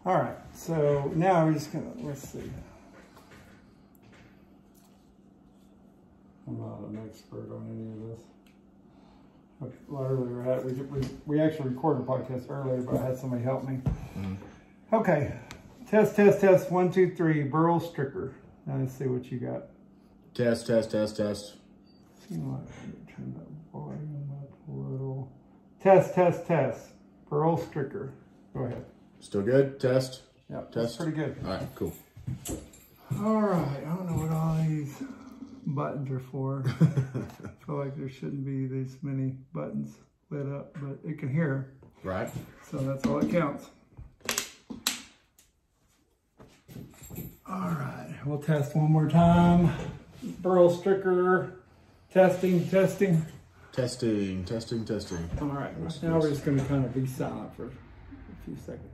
All right, so now we're just gonna, let's see. I'm not an expert on any of this. Earlier, we actually recorded a podcast earlier, but I had somebody help me. Okay, test, 1, 2, 3, Burl Stricker. Now let's see what you got. Test. Seems like I need to turn that volume up a little. Test. Burl Stricker. Go ahead. Still good? Test? Yep, Test? that's pretty good. All right, cool. All right, I don't know what all these buttons are for. I feel like there shouldn't be this many buttons lit up, but it can hear. Right. So that's all that counts. All right, we'll test one more time. Burl Stricker, testing. Testing. All right, now we're just gonna kind of be silent for a few seconds.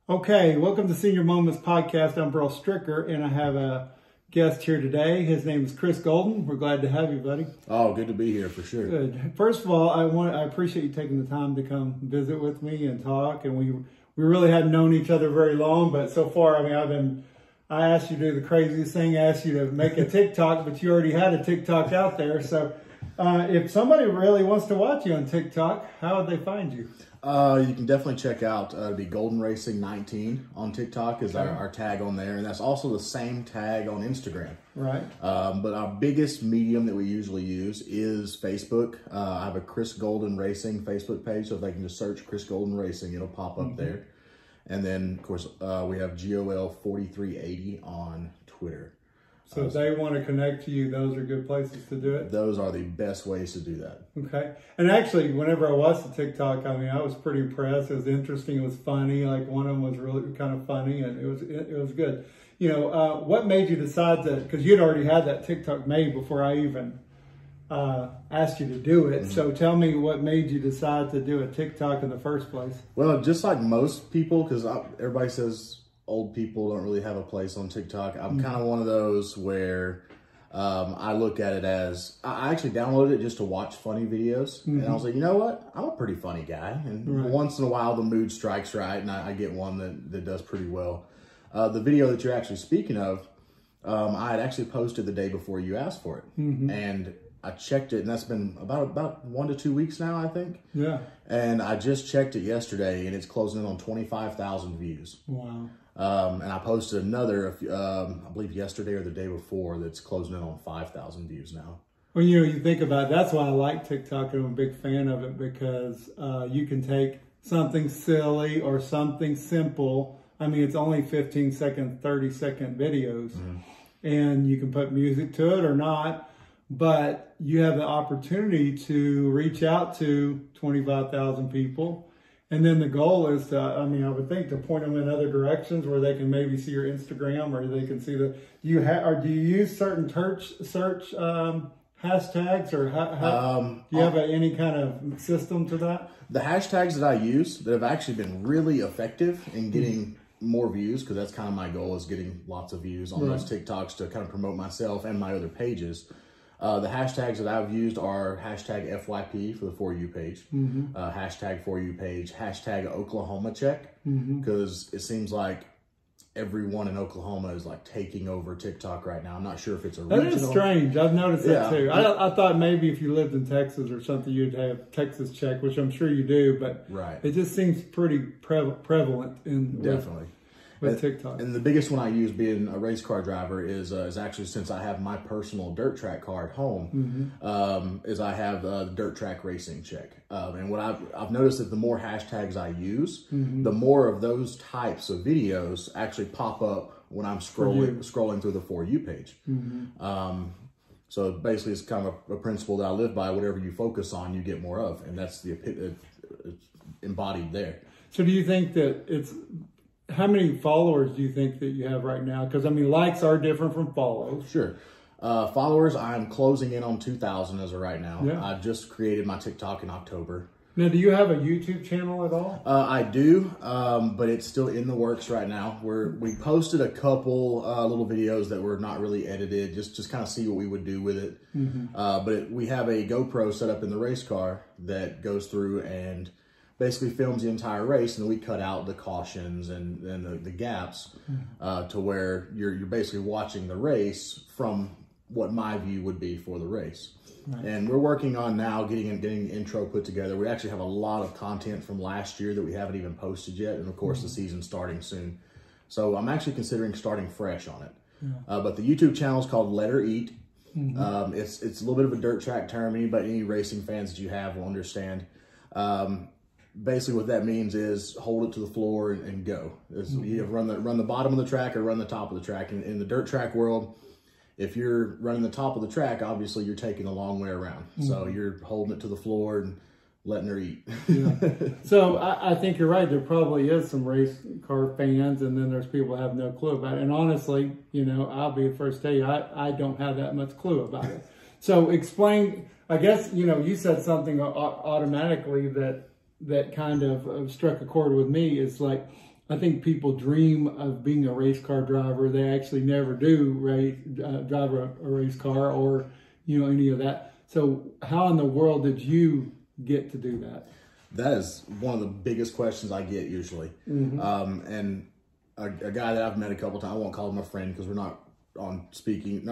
Okay, welcome to Senior Moments Podcast. I'm Burl Stricker, and I have a guest here today. His name is Chris Golden. We're glad to have you, buddy. Oh, good to be here for sure. Good. First of all, I appreciate you taking the time to come visit with me and talk. And we really hadn't known each other very long, but so far, I mean, I asked you to do the craziest thing. I asked you to make a TikTok, but you already had a TikTok out there. So if somebody really wants to watch you on TikTok, how would they find you? You can definitely check out the Golden Racing 19 on TikTok is our tag on there. And that's also the same tag on Instagram. Right. But our biggest medium that we usually use is Facebook. I have a Chris Golden Racing Facebook page. So if they can just search Chris Golden Racing, it'll pop up there. And then, of course, we have GOL4380 on Twitter. So if they want to connect to you, those are good places to do it? Those are the best ways to do that. Okay. And actually, whenever I watched the TikTok, I mean, I was pretty impressed. It was interesting. It was funny. Like, one of them was really kind of funny, and it was good. You know, what made you decide that? Because you'd already had that TikTok made before I even asked you to do it. So tell me what made you decide to do a TikTok in the first place? Well, just like most people, because everybody says old people don't really have a place on TikTok. I'm kind of one of those where I look at it as, I actually downloaded it just to watch funny videos. And I was like, you know what? I'm a pretty funny guy. And once in a while, the mood strikes right, and I get one that does pretty well. The video that you're actually speaking of, I had actually posted the day before you asked for it. And I checked it, and that's been about 1 to 2 weeks now, I think. Yeah. And I just checked it yesterday, and it's closing in on 25,000 views. Wow. And I posted another, I believe yesterday or the day before, that's closing in on 5,000 views now. Well, you know, you think about it, that's why I like TikTok, and I'm a big fan of it, because you can take something silly or something simple. I mean, it's only 15-second, 30-second videos, and you can put music to it or not, but you have the opportunity to reach out to 25,000 people. And then the goal is to, I mean, I would think to point them in other directions where they can maybe see your Instagram, or they can see the, do you use certain search hashtags, or do you have any kind of system to that? The hashtags that I use that have actually been really effective in getting more views, because that's kind of my goal, is getting lots of views on those TikToks to kind of promote myself and my other pages. The hashtags that I've used are hashtag FYP for the For You page, hashtag For You page, hashtag Oklahoma check, because it seems like everyone in Oklahoma is like taking over TikTok right now. I'm not sure if it's a regional. That is strange. I've noticed that too. I thought maybe if you lived in Texas or something, you'd have Texas check, which I'm sure you do, but it just seems pretty prevalent in with TikTok. And the biggest one I use, being a race car driver, is actually, since I have my personal dirt track car at home, is I have the dirt track racing check. And what I've noticed that the more hashtags I use, the more of those types of videos actually pop up when I'm scrolling through the For You page. So basically, it's kind of a principle that I live by. Whatever you focus on, you get more of, and that's it's embodied there. So do you think that it's, how many followers do you think that you have right now? Because, I mean, likes are different from follows. Sure. Followers, I'm closing in on 2,000 as of right now. I just created my TikTok in October. Now, do you have a YouTube channel at all? I do, but it's still in the works right now. We posted a couple little videos that were not really edited, just kind of see what we would do with it. But we have a GoPro set up in the race car that goes through and basically films the entire race, and then we cut out the cautions and the gaps to where you're basically watching the race from what my view would be for the race. Right. And we're working on now getting an intro put together. We actually have a lot of content from last year that we haven't even posted yet. And of course, the season's starting soon. So I'm actually considering starting fresh on it. But the YouTube channel is called Let Her Eat. It's a little bit of a dirt track term. Any racing fans that you have will understand. Basically what that means is hold it to the floor and go. You have run the bottom of the track or run the top of the track. In the dirt track world, if you're running the top of the track, obviously you're taking a long way around. So you're holding it to the floor and letting her eat. So I think you're right. There probably is some race car fans, and then there's people that have no clue about it. And honestly, I'll be the first to tell you, I don't have that much clue about it. So explain, I guess, you said something automatically that kind of struck a chord with me. It's like, I think people dream of being a race car driver. They actually never do drive a race car or, any of that. So how in the world did you get to do that? That is one of the biggest questions I get usually. And a guy that I've met a couple times, I won't call him a friend because we're not on speaking.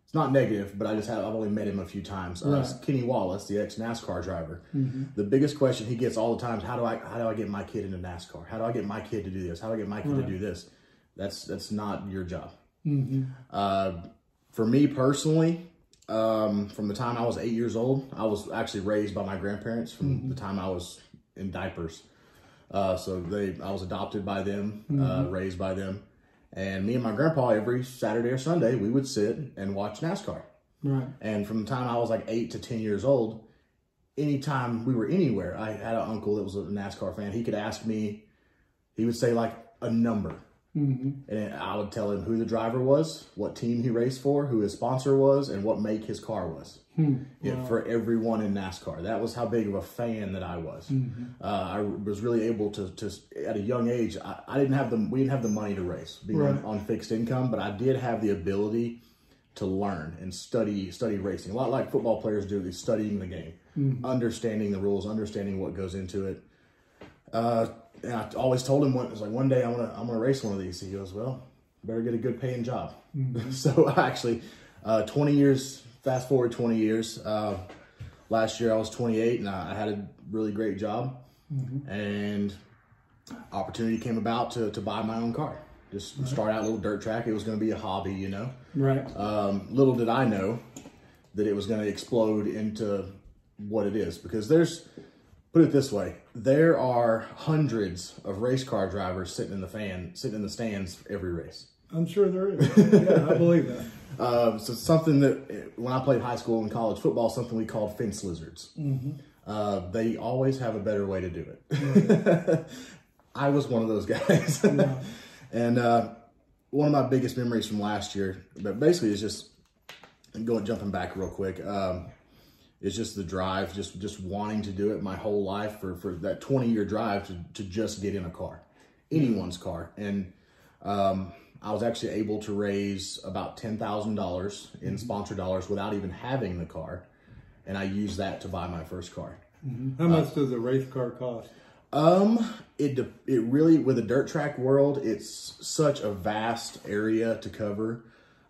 It's not negative, but I've only met him a few times. Kenny Wallace, the ex-NASCAR driver. The biggest question he gets all the time is, how do I get my kid into NASCAR? How do I get my kid to do this? How do I get my kid to do this? That's not your job. For me personally, from the time I was 8 years old, I was actually raised by my grandparents from the time I was in diapers. So I was adopted by them, raised by them. And me and my grandpa, every Saturday or Sunday, we would sit and watch NASCAR. Right. And from the time I was like 8 to 10 years old, anytime we were anywhere, I had an uncle that was a NASCAR fan. He could ask me, he would say like a number. And I would tell him who the driver was, what team he raced for, who his sponsor was, and what make his car was. For everyone in NASCAR. That was how big of a fan that I was. I was really able to at a young age, we didn't have the money to race, being on fixed income, but I did have the ability to learn and study racing. A lot like football players do, is studying the game, understanding the rules, understanding what goes into it. And I always told him, one day I'm gonna race one of these. He goes, well, better get a good paying job. So actually, 20 years, fast forward 20 years. Last year I was 28 and I had a really great job. And opportunity came about to buy my own car. Just start out a little dirt track. It was going to be a hobby, Right. Little did I know that it was going to explode into what it is, because put it this way, there are hundreds of race car drivers sitting in the stands for every race. I'm sure there is. Yeah, I believe that. So something that, when I played high school and college football, something we called fence lizards. They always have a better way to do it. I was one of those guys. And one of my biggest memories from last year, but basically is just, jumping back real quick, it's just the drive, just wanting to do it my whole life for that 20-year drive to just get in a car, anyone's car. And I was actually able to raise about $10,000 in sponsor dollars without even having the car. And I used that to buy my first car. How much does a race car cost? It really, with the dirt track world, it's such a vast area to cover.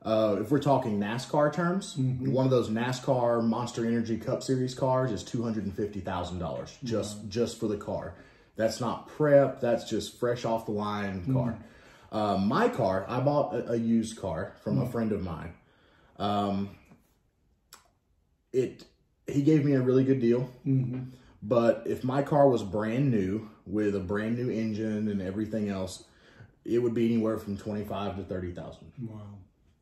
If we're talking NASCAR terms, one of those NASCAR Monster Energy Cup Series cars is $250,000 just for the car. That's not prep. That's just fresh off the line car. My car, I bought a used car from a friend of mine. He gave me a really good deal. But if my car was brand new with a brand new engine and everything else, it would be anywhere from $25,000 to $30,000. Wow.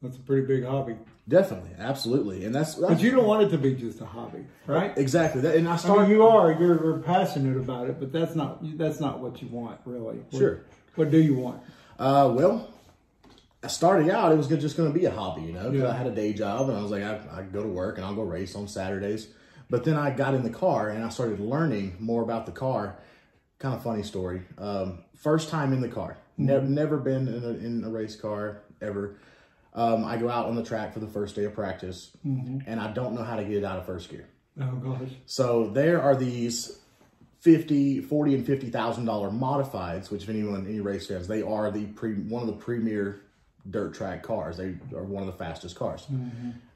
That's a pretty big hobby. Definitely, absolutely, and that's but you don't want it to be just a hobby, right? Exactly. And you're passionate about it, but that's not what you want, really. Sure. What do you want? Well, starting out, it was just going to be a hobby, because I had a day job, and I was like, I go to work and I'll go race on Saturdays. But then I got in the car and I started learning more about the car. Kind of funny story. First time in the car. Never been in a race car ever. I go out on the track for the first day of practice, and I don't know how to get it out of first gear. Oh gosh. So there are these $40,000 and $50,000 modifieds, which if any race fans, they are one of the premier dirt track cars. They are one of the fastest cars.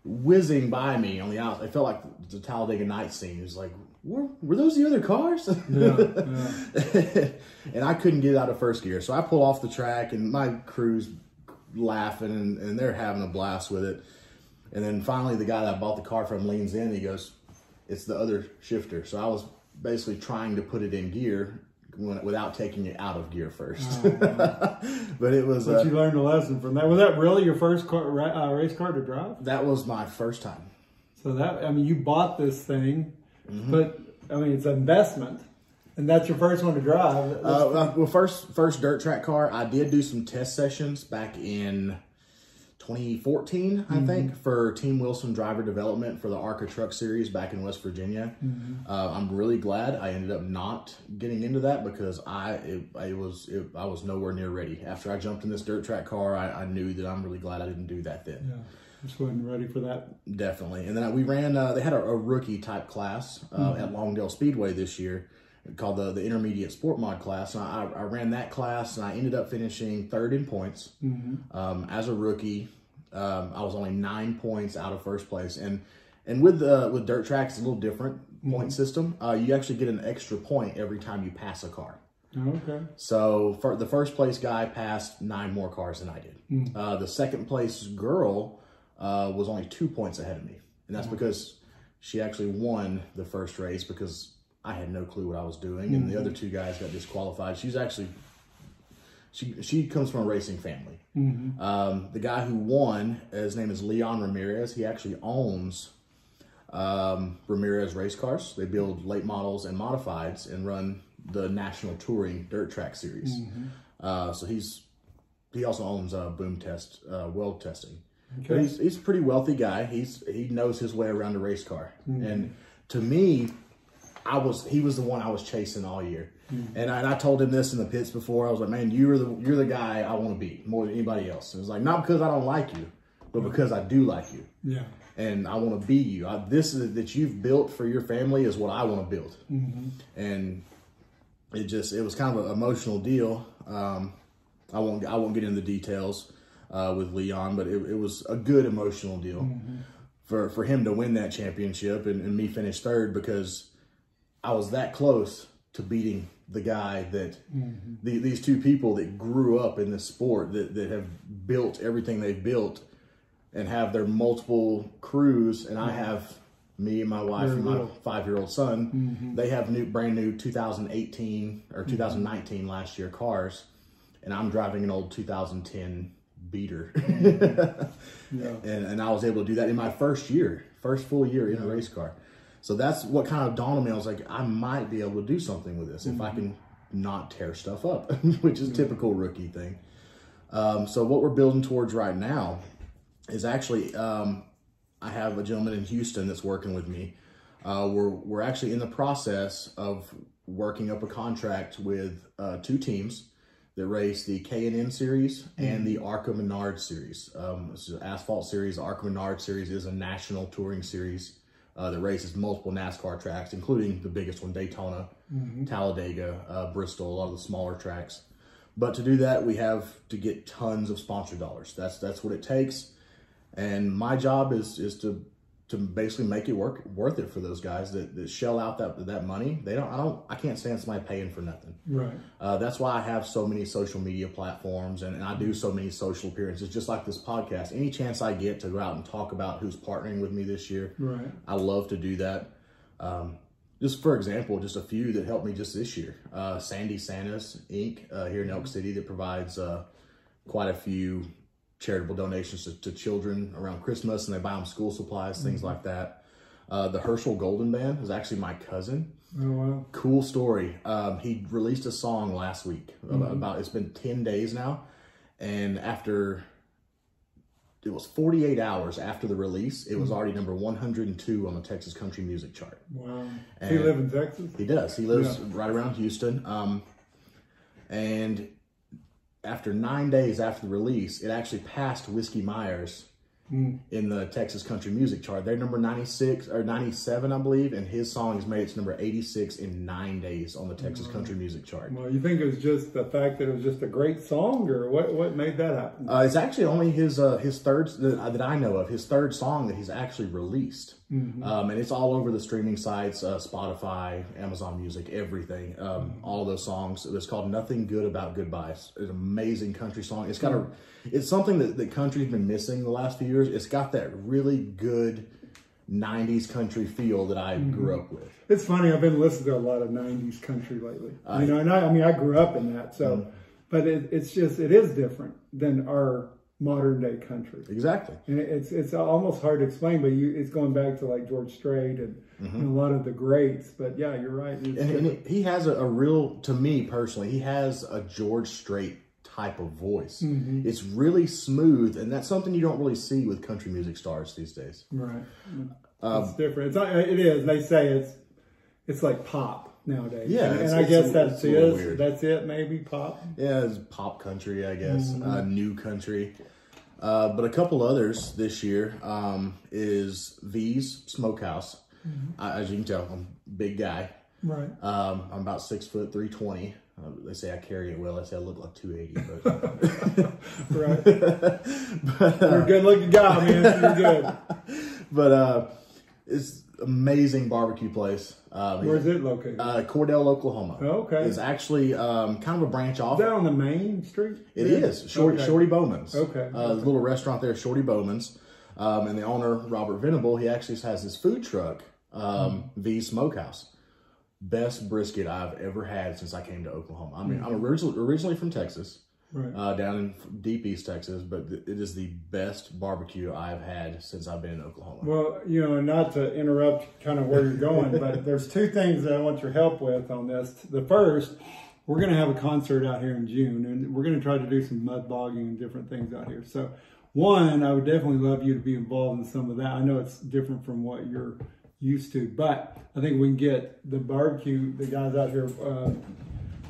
Whizzing by me on the outside, it felt like the Talladega Nights scene. It was like, were those the other cars? Yeah. And I couldn't get it out of first gear. So I pull off the track and my crew's laughing and they're having a blast with it. And then finally the guy that I bought the car from leans in and he goes, it's the other shifter. So I was basically trying to put it in gear without taking it out of gear first. Oh, but it was... But you learned a lesson from that. Was that really your first race car to drive? That was my first time. So that, I mean, you bought this thing, but I mean, it's an investment. And that's your first one to drive. Well, first dirt track car, I did do some test sessions back in 2014, I think, for Team Wilson Driver Development for the ARCA Truck Series back in West Virginia. I'm really glad I ended up not getting into that because I was nowhere near ready. After I jumped in this dirt track car, I knew that I'm really glad I didn't do that then. Yeah, just wasn't ready for that. Definitely. And then we ran, they had a rookie type class at Longdale Speedway this year called the Intermediate Sport Mod class. And I ran that class and I ended up finishing third in points. As a rookie, I was only 9 points out of first place. And with dirt tracks, it's a little different point system. You actually get an extra point every time you pass a car. Okay. So for the first place guy passed 9 more cars than I did. The second place girl was only 2 points ahead of me. And that's because she actually won the first race because I had no clue what I was doing. And the other 2 guys got disqualified. She's actually, she comes from a racing family. The guy who won, his name is Leon Ramirez. He actually owns Ramirez Race Cars. They build late models and modifieds and run the National Touring Dirt Track Series. So he also owns Boom Test Weld Testing. Okay. But he's a pretty wealthy guy. He knows his way around a race car. And to me, he was the one I was chasing all year. And I told him this in the pits before. I was like, man, you're the guy I want to beat more than anybody else. And it was like, not because I don't like you, but because I do like you. Yeah. And I want to be you. This that you've built for your family is what I want to build. And it was kind of an emotional deal. I won't get into the details with Leon, but it was a good emotional deal for him to win that championship and me finish third because I was that close to beating the guy that these 2 people that grew up in this sport that have built everything they've built and have their multiple crews. And I have me and my wife and my 5-year-old son. They have brand new 2018 or 2019 last year cars. And I'm driving an old 2010 beater. And I was able to do that in my first full year in a race car. So that's what kind of dawned on me. I was like, I might be able to do something with this if I can not tear stuff up, which is typical rookie thing. So what we're building towards right now is actually, I have a gentleman in Houston that's working with me. We're actually in the process of working up a contract with 2 teams that race the K&N series and the ARCA Menard series. This is an asphalt series. The ARCA Menard series is a national touring series that races multiple NASCAR tracks, including the biggest one, Daytona, Talladega, Bristol, a lot of the smaller tracks. But to do that, we have to get tons of sponsor dollars. That's what it takes. And my job is to basically make it worth it for those guys that shell out that money. I can't stand somebody paying for nothing. Right. That's why I have so many social media platforms and I do so many social appearances, just like this podcast. Any chance I get to go out and talk about who's partnering with me this year, I love to do that. Just for example, just a few that helped me just this year. Sandy Santas Inc. Here in Elk City that provides quite a few charitable donations to children around Christmas, and they buy them school supplies, things like that. The Herschel Golden Band is actually my cousin. Oh, wow. Cool story. He released a song last week about it's been 10 days now. And after it was 48 hours after the release. It was already number 102 on the Texas country music chart. Wow. Does he live in Texas? He does. He lives right around Houston. And after 9 days after the release, it actually passed Whiskey Myers in the Texas country music chart. They're number 96 or 97, I believe, and his song has made it to number 86 in 9 days on the Texas country music chart. Well, you think it was just the fact that it was just a great song, or what made that happen? It's actually only his third that I know of, his third song that he's actually released. And it's all over the streaming sites, Spotify, Amazon Music, everything. All those songs. It's called "Nothing Good About Goodbyes." It's an amazing country song. It's got it's something that country's been missing the last few years. It's got that really good 90s country feel that I grew up with. It's funny. I've been listening to a lot of 90s country lately. You know, and I grew up in that. So, but it is different than our modern day country. Exactly. And it's almost hard to explain, but it's going back to like George Strait and a lot of the greats. But yeah, you're right. And he has a real, to me personally, he has a George Strait type of voice. It's really smooth, and that's something you don't really see with country music stars these days. Right. It's different. It is. They say it's like pop nowadays. Yeah. And I guess that's it, maybe pop. Yeah, it's pop country, I guess. New country. But a couple others this year is V's Smokehouse. As you can tell, I'm a big guy. Right. I'm about 6 foot 320. They say I carry it well. I say I look like 280. But right. You're a good looking guy, man. You're good. But it's amazing barbecue place. Where's it located? Cordell, Oklahoma. Okay. It's actually kind of a branch off. Is that on the main street? It is. Shorty Bowman's. Okay. The little restaurant there, Shorty Bowman's. And the owner, Robert Venable, he actually has his food truck, V Smokehouse. Best brisket I've ever had since I came to Oklahoma. I mean, I'm originally from Texas, down in deep East Texas, but it is the best barbecue I've had since I've been in Oklahoma. Well, you know, not to interrupt kind of where you're going, but there's two things that I want your help with on this. The first, we're going to have a concert out here in June, and we're going to try to do some mud bogging and different things out here. So, one, I would definitely love you to be involved in some of that. I know it's different from what you're used to, but I think we can get the barbecue, the guys out here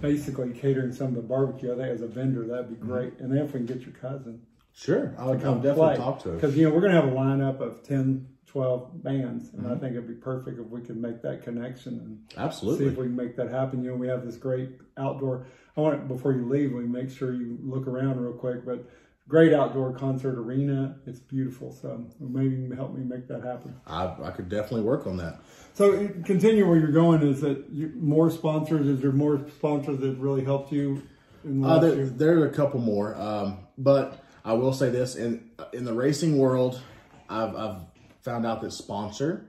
basically catering some of the barbecue. I think as a vendor, that'd be great. And then if we can get your cousin. Sure, I'll definitely talk to him. Because, you know, we're going to have a lineup of 10, 12 bands, and I think it'd be perfect if we could make that connection and absolutely see if we can make that happen. You know, we have this great outdoor, I want, before you leave, we make sure you look around real quick, but great outdoor concert arena. It's beautiful. So maybe you can help me make that happen. I could definitely work on that. So continue where you're going. Is that more sponsors? Is there more sponsors that really helped you in the last year? There are a couple more. But I will say this, in the racing world, I've found out that sponsor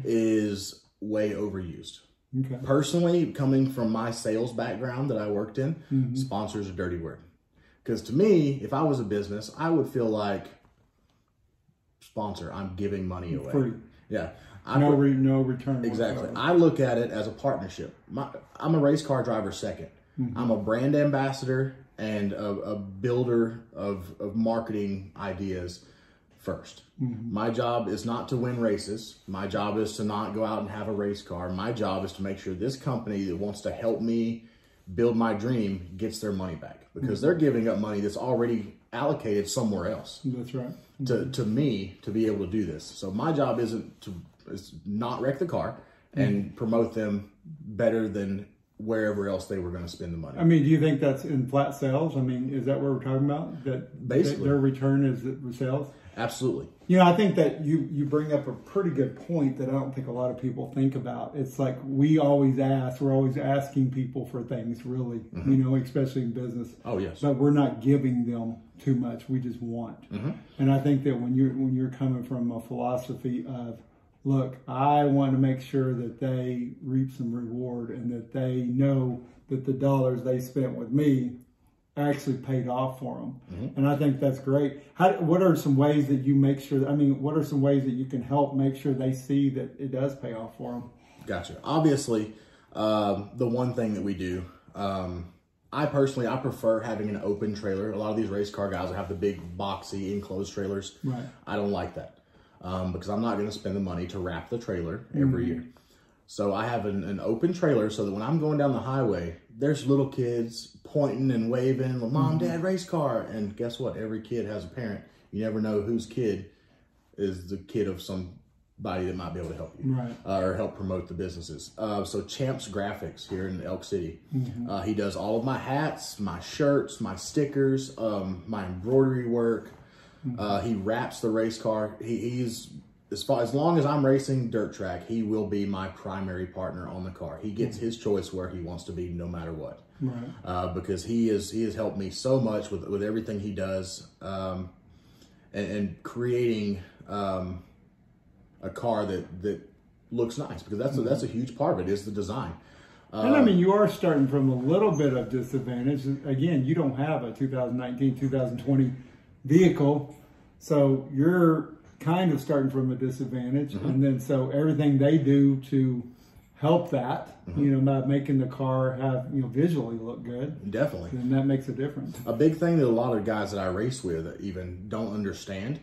is way overused. Okay. Personally, coming from my sales background that I worked in, sponsors are a dirty word. Because to me, if I was a business, I would feel like sponsor, I'm giving money away. Free. Yeah. No return. Exactly. I look at it as a partnership. I'm a race car driver second. I'm a brand ambassador and a builder of marketing ideas first. My job is not to win races. My job is to not go out and have a race car. My job is to make sure this company that wants to help me build my dream gets their money back, because they're giving up money that's already allocated somewhere else. That's right. To me to be able to do this. So my job is not wreck the car and promote them better than wherever else they were going to spend the money. I mean, do you think that's in flat sales? I mean, is that what we're talking about? That basically their return is the sales? Absolutely. You know, I think that you bring up a pretty good point that I don't think a lot of people think about. It's like we're always asking people for things, really, you know, especially in business. Oh, yes. But we're not giving them too much. We just want. And I think that when you're coming from a philosophy of, look, I want to make sure that they reap some reward and that they know that the dollars they spent with me actually paid off for them. And I think that's great. What are some ways that you make sure, what are some ways that you can help make sure they see that it does pay off for them? Gotcha. Obviously, the one thing that we do, I personally, I prefer having an open trailer. A lot of these race car guys will have the big boxy enclosed trailers. Right. I don't like that because I'm not going to spend the money to wrap the trailer every year. So I have an open trailer so that when I'm going down the highway, there's little kids pointing and waving, Mom, Dad, race car. And guess what? Every kid has a parent. You never know whose kid is the kid of somebody that might be able to help you, right. Or help promote the businesses. So Champs Graphics here in Elk City, he does all of my hats, my shirts, my stickers, my embroidery work. He wraps the race car. He's as long as I'm racing dirt track, he will be my primary partner on the car. He gets his choice where he wants to be, no matter what. Right. Because he has helped me so much with everything he does, and creating a car that looks nice, because that's a huge part of it, is the design. And I mean, you are starting from a little bit of disadvantage. Again, you don't have a 2019, 2020 vehicle, so you're kind of starting from a disadvantage. And then so everything they do to help that, you know, by making the car have, you know, visually look good. Definitely. And that makes a difference. A big thing that a lot of guys that I race with even don't understand,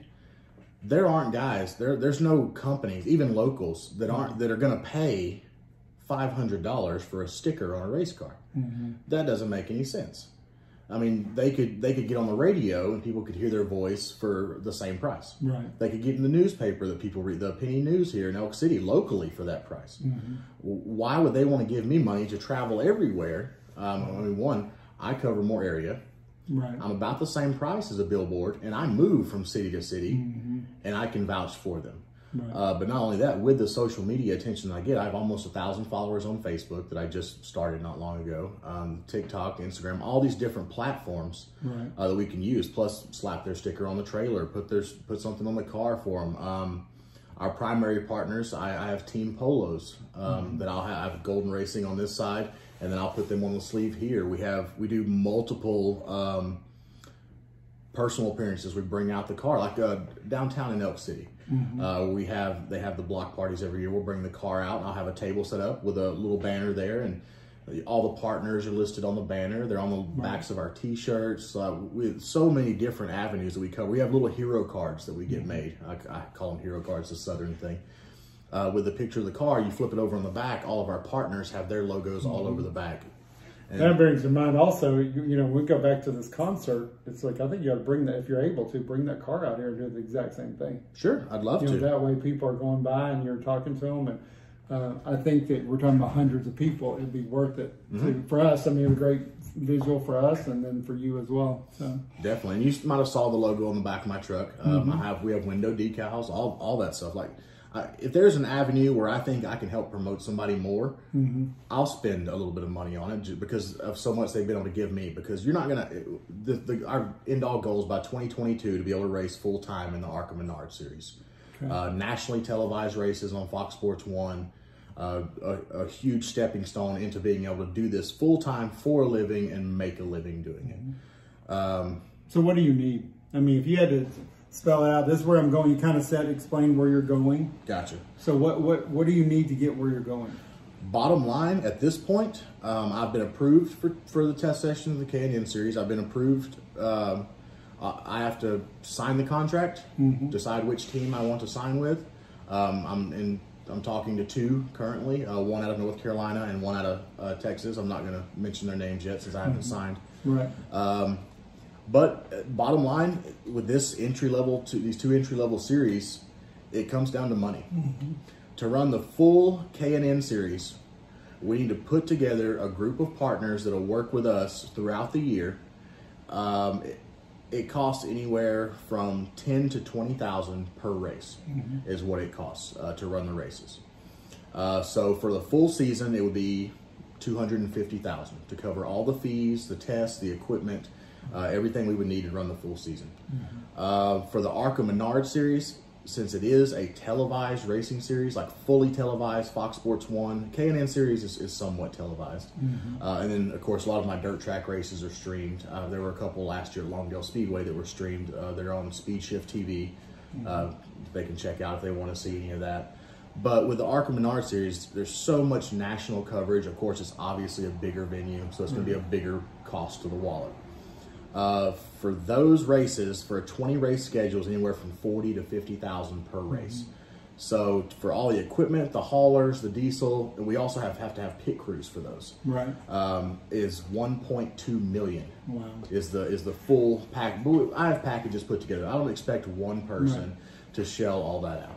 there aren't guys, there's no companies, even locals, that are going to pay $500 for a sticker on a race car. That doesn't make any sense. I mean, they could get on the radio and people could hear their voice for the same price. Right. They could get in the newspaper that people read, the Penny News here in Elk City, locally, for that price. Why would they want to give me money to travel everywhere? I mean, one, I cover more area. Right. I'm about the same price as a billboard, and I move from city to city, and I can vouch for them. Right. But not only that, with the social media attention I get, I have almost 1,000 followers on Facebook that I just started not long ago. TikTok, Instagram, all these different platforms that we can use. Plus, slap their sticker on the trailer, put something on the car for them. Our primary partners, I have Team Polos that I have Golden Racing on this side, and then I'll put them on the sleeve here. We do multiple personal appearances. We bring out the car, like downtown in Elk City. They have the block parties every year. We'll bring the car out, and I'll have a table set up with a little banner there, and all the partners are listed on the banner. They're on the backs of our T-shirts. We have so many different avenues that we cover. We have little hero cards that we get made. I call them hero cards, the Southern thing. With the picture of the car, you flip it over on the back. All of our partners have their logos all over the back. And that brings to mind also, you know, we go back to this concert. It's like, I think you got to bring that, if you're able to, bring that car out here and do the exact same thing. Sure, I'd love to. That way people are going by and you're talking to them. And I think that we're talking about hundreds of people. It'd be worth it for us. I mean, it's a great visual for us and then for you as well. So definitely. And you might have saw the logo on the back of my truck. We have window decals, all that stuff. Like, if there's an avenue where I think I can help promote somebody more, I'll spend a little bit of money on it just because of so much they've been able to give me. Because you're not gonna, our end all goal is by 2022 to be able to race full time in the ARCA Menard Series, nationally televised races on Fox Sports 1. A huge stepping stone into being able to do this full time for a living and make a living doing it. So what do you need? I mean, if you had to spell it out, this is where I'm going. You kind of explain where you're going. Gotcha. So what do you need to get where you're going? Bottom line, at this point, I've been approved for the test session of the K&N Series. I've been approved. I have to sign the contract, decide which team I want to sign with. I'm talking to two currently, one out of North Carolina and one out of Texas. I'm not going to mention their names yet since I haven't signed. Right. But bottom line, with this these two entry-level series, it comes down to money. To run the full K&N Series, we need to put together a group of partners that will work with us throughout the year. It costs anywhere from $10,000 to $20,000 per race is what it costs to run the races. So for the full season, it would be $250,000 to cover all the fees, the tests, the equipment, everything we would need to run the full season. For the ARCA Menard Series, since it is a televised racing series, like fully televised, Fox Sports 1, K&N Series is somewhat televised. And then, of course, a lot of my dirt track races are streamed. There were a couple last year at Longdale Speedway that were streamed. They're on Speed Shift TV. They can check out if they want to see any of that. But with the ARCA Menard Series, there's so much national coverage. Of course, it's obviously a bigger venue, so it's going to be a bigger cost to the wallet. For those races, for a 20 race schedule, is anywhere from 40 to 50,000 per race. So for all the equipment, the haulers, the diesel, and we also have to have pit crews for those. Right. Is 1.2 million. Wow. Is the full pack. I have packages put together. I don't expect one person to shell all that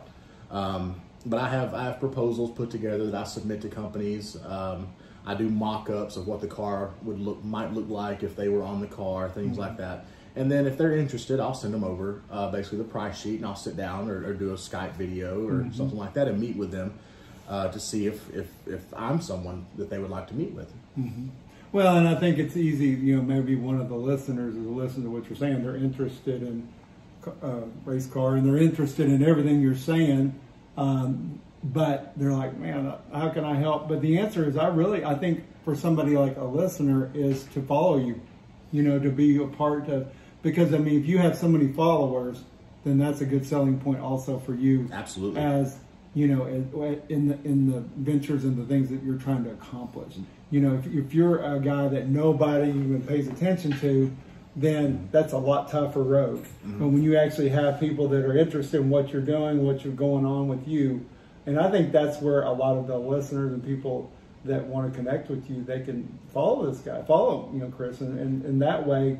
out. But I have proposals put together that I submit to companies. I do mock-ups of what the car might look like if they were on the car, things like that. And then if they're interested, I'll send them over basically the price sheet, and I'll sit down or do a Skype video or something like that and meet with them to see if I'm someone that they would like to meet with. Well, and I think it's easy, you know, maybe one of the listeners is listening to what you're saying. They're interested in race car and they're interested in everything you're saying. But they're like, man, how can I help? But the answer is I think for somebody like a listener is to follow you, you know, to be a part of, because I mean, if you have so many followers, then that's a good selling point also for you. Absolutely. As, you know, in the ventures and the things that you're trying to accomplish. You know, if you're a guy that nobody even pays attention to, then that's a lot tougher road. But when you actually have people that are interested in what you're doing, what you're going on with you, and I think that's where a lot of the listeners and people that want to connect with you, they can follow this guy, follow, you know, Chris, and that way,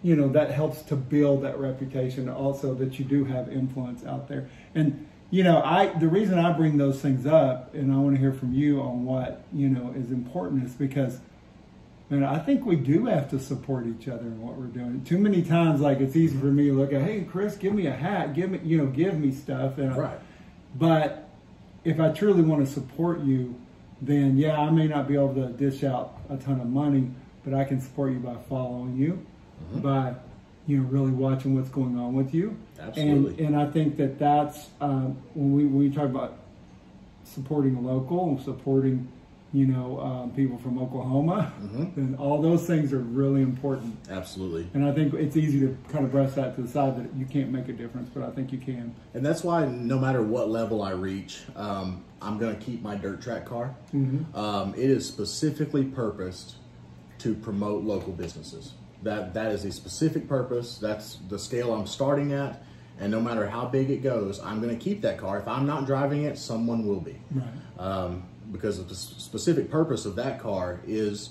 you know, that helps to build that reputation also that you do have influence out there. And, you know, the reason I bring those things up, and I want to hear from you on what, you know, is important, is because, man, I think we do have to support each other in what we're doing. Too many times, like, it's easy for me to look at, hey, Chris, give me a hat, give me stuff. And Right. But if I truly want to support you, then yeah, I may not be able to dish out a ton of money, but I can support you by following you, by, you know, really watching what's going on with you. Absolutely. And I think that's when we talk about supporting local and supporting, you know, people from Oklahoma, then all those things are really important. Absolutely. And I think it's easy to kind of brush that to the side that you can't make a difference, but I think you can. And that's why no matter what level I reach, I'm going to keep my dirt track car. It is specifically purposed to promote local businesses. That is a specific purpose. That's the scale I'm starting at. And no matter how big it goes, I'm going to keep that car. If I'm not driving it, someone will be. Right. Because the specific purpose of that car is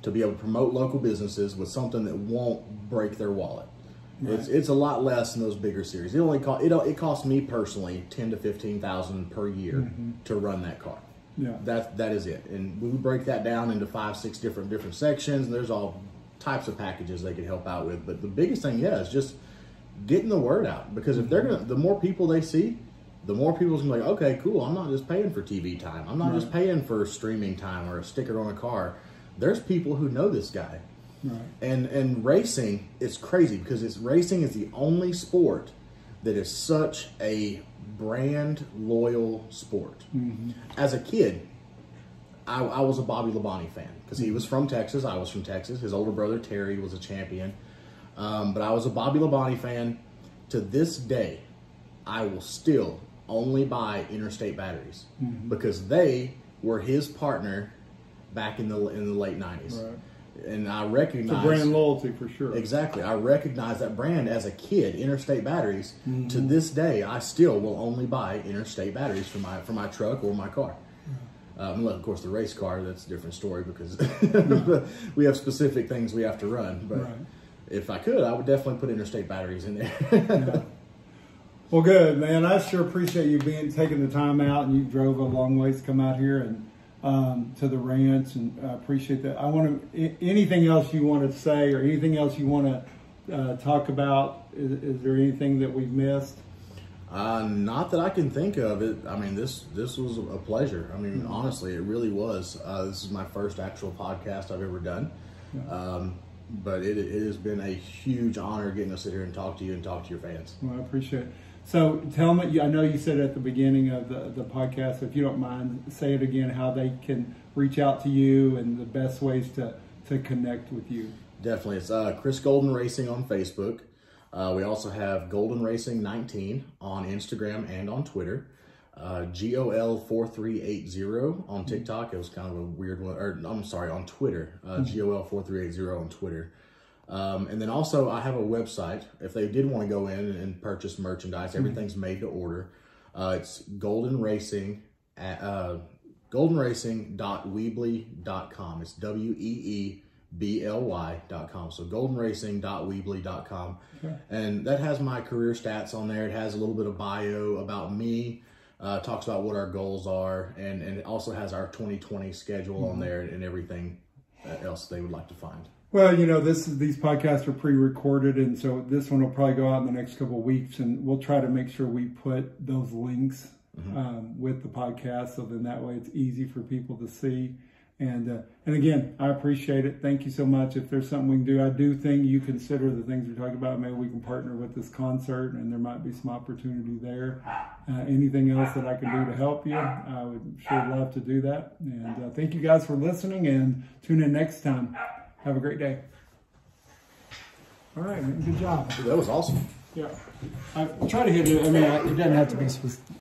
to be able to promote local businesses with something that won't break their wallet. Right. It's a lot less than those bigger series. It costs me personally $10,000 to $15,000 per year to run that car. Yeah. That is it. And we break that down into 5-6 different sections. And there's all types of packages they could help out with. But the biggest thing, is just getting the word out. Because if the more people they see, the more people's gonna be like, okay, cool, I'm not just paying for TV time. I'm not just paying for streaming time or a sticker on a car. There's people who know this guy. Right. And racing is crazy because racing is the only sport that is such a brand loyal sport. As a kid, I was a Bobby Labonte fan because he was from Texas. I was from Texas. His older brother, Terry, was a champion. But I was a Bobby Labonte fan. To this day, I will still only buy Interstate batteries because they were his partner back in the late 90s. Right. And I recognize the brand loyalty for sure. Exactly. I recognize that brand as a kid, Interstate batteries. To this day, I still will only buy Interstate batteries for my truck or my car. Unless, of course, the race car, that's a different story because we have specific things we have to run. But if I could, I would definitely put Interstate batteries in there. Well, good, man. I sure appreciate you taking the time out, and you drove a long ways to come out here and to the ranch, and I appreciate that. Anything else you want to say or anything else you want to talk about? Is there anything that we've missed? Not that I can think of. I mean, this was a pleasure. I mean, honestly, it really was. This is my first actual podcast I've ever done. But it has been a huge honor getting to sit here and talk to you and talk to your fans. Well, I appreciate it. So tell me, I know you said at the beginning of the podcast, if you don't mind, say it again, how they can reach out to you and the best ways to connect with you. Definitely. It's Chris Golden Racing on Facebook. We also have Golden Racing 19 on Instagram and on Twitter. GOL4380 on TikTok. It was kind of a weird one. Or I'm sorry, on Twitter. GOL4380 on Twitter. And then also I have a website. If they did want to go in and purchase merchandise, everything's made to order. It's goldenracing.weebly.com. It's WEEBLY.com. So goldenracing.weebly.com. Okay. And that has my career stats on there. It has a little bit of bio about me. Talks about what our goals are, and it also has our 2020 schedule on there and everything else they would like to find. Well, you know, these podcasts are pre-recorded, and so this one will probably go out in the next couple of weeks, and we'll try to make sure we put those links with the podcast, so then that way it's easy for people to see. And again, I appreciate it. Thank you so much. If there's something we can do, I do think you consider the things we're talking about. Maybe we can partner with this concert, and there might be some opportunity there. Anything else that I can do to help you, I would sure love to do that. And thank you guys for listening, and tune in next time. Have a great day. All right, man, good job. That was awesome. Yeah. I try to hit it. I mean, it doesn't have to be specific.